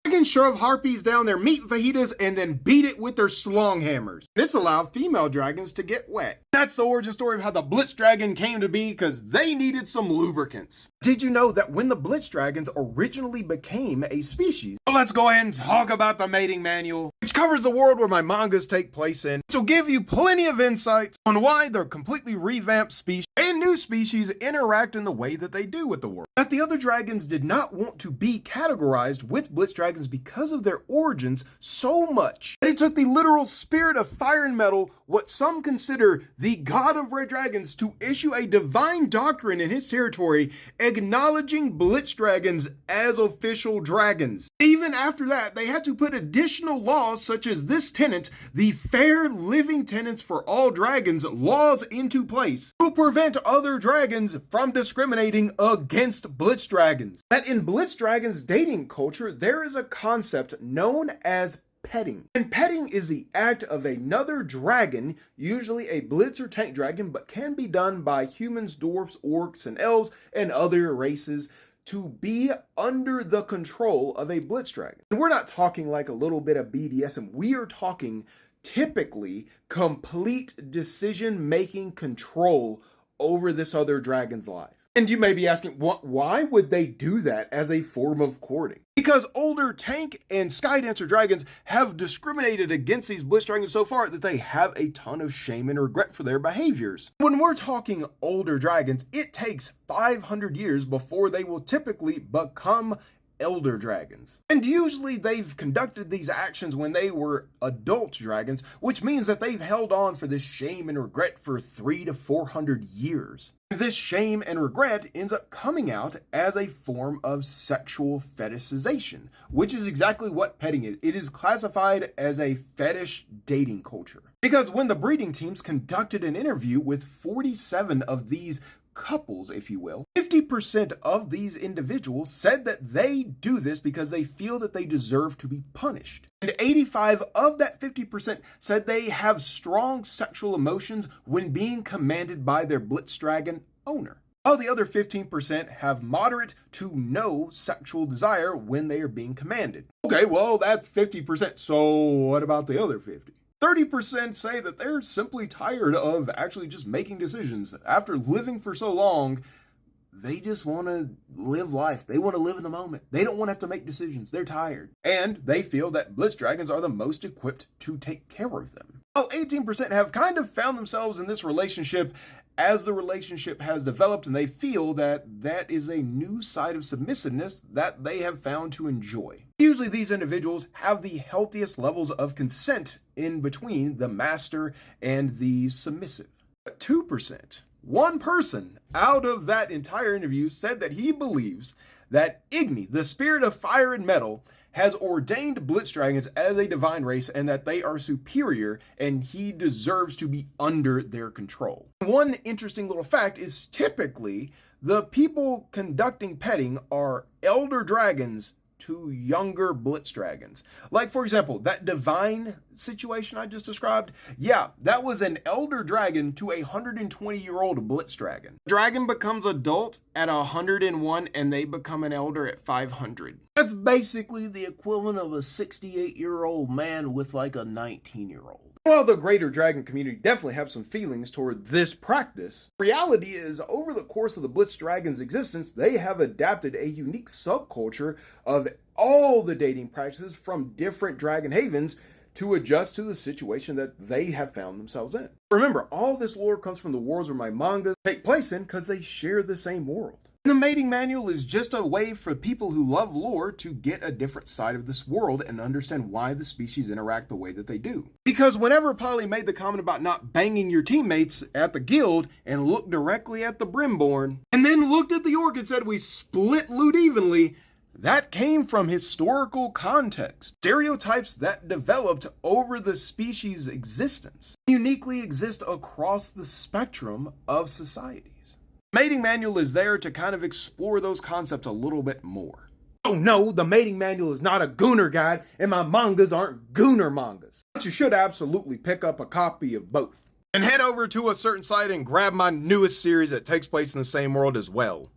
They can shove harpies down their meat fajitas and then beat it with their slong hammers. This allowed female dragons to get wet. That's the origin story of how the Blitz Dragon came to be, because they needed some lubricants. Did you know that when the Blitz Dragons originally became a species? Well, let's go ahead and talk about the mating manual, which covers the world where my mangas take place in, which will give you plenty of insights on why their completely revamped species and new species interact in the way that they do with the world. But the other dragons did not want to be categorized with Blitz Dragons because of their origins so much that it took the literal spirit of fire and metal, what some consider the god of red dragons, to issue a divine doctrine in his territory acknowledging Blitz Dragons as official dragons. Even after that, they had to put additional laws such as this tenet, the fair living tenets for all dragons, laws into place to prevent other dragons from discriminating against Blitz Dragons. That in Blitz Dragons dating culture, there is a concept known as petting. And petting is the act of another dragon, usually a blitz or tank dragon, but can be done by humans, dwarfs, orcs, and elves, and other races, to be under the control of a Blitz Dragon. And we're not talking like a little bit of BDSM. We are talking typically complete decision-making control over this other dragon's life. And you may be asking, why would they do that as a form of courting? Because older tank and sky dancer dragons have discriminated against these Blitz Dragons so far that they have a ton of shame and regret for their behaviors. When we're talking older dragons, it takes 500 years before they will typically become elder dragons. And usually they've conducted these actions when they were adult dragons, which means that they've held on for this shame and regret for 300 to 400 years. This shame and regret ends up coming out as a form of sexual fetishization, which is exactly what petting is. It is classified as a fetish dating culture. Because when the breeding teams conducted an interview with 47 of these couples, if you will, 50% of these individuals said that they do this because they feel that they deserve to be punished. And 85 of that 50% said they have strong sexual emotions when being commanded by their Blitz Dragon owner. While the other 15% have moderate to no sexual desire when they are being commanded. Okay, well, that's 50%. So what about the other 50? 30% say that they're simply tired of actually just making decisions. After living for so long, they just want to live life. They want to live in the moment. They don't want to have to make decisions. They're tired. And they feel that Blitz Dragons are the most equipped to take care of them. While 18% have kind of found themselves in this relationship as the relationship has developed, and they feel that that is a new side of submissiveness that they have found to enjoy. Usually these individuals have the healthiest levels of consent in between the master and the submissive. But 2%, one person out of that entire interview said that he believes that Igni, the spirit of fire and metal, has ordained Blitz Dragons as a divine race and that they are superior and he deserves to be under their control. One interesting little fact is typically the people conducting petting are elder dragons to younger Blitz Dragons. Like, for example, that divine situation I just described, yeah, that was an elder dragon to a 120-year-old Blitz Dragon. Dragon becomes adult at 101 and they become an elder at 500. That's basically the equivalent of a 68-year-old man with like a 19-year-old. While the greater dragon community definitely have some feelings toward this practice, reality is over the course of the Blitz Dragon's existence, they have adapted a unique subculture of all the dating practices from different dragon havens to adjust to the situation that they have found themselves in. Remember, all this lore comes from the worlds where my mangas take place in because they share the same world. The mating manual is just a way for people who love lore to get a different side of this world and understand why the species interact the way that they do. Because whenever Polly made the comment about not banging your teammates at the guild and looked directly at the Brimborn, and then looked at the orc and said we split loot evenly, that came from historical context. Stereotypes that developed over the species' existence uniquely exist across the spectrum of society. Mating manual is there to kind of explore those concepts a little bit more. Oh no, the mating manual is not a Gooner guide, and my mangas aren't Gooner mangas. But you should absolutely pick up a copy of both. And head over to a certain site and grab my newest series that takes place in the same world as well.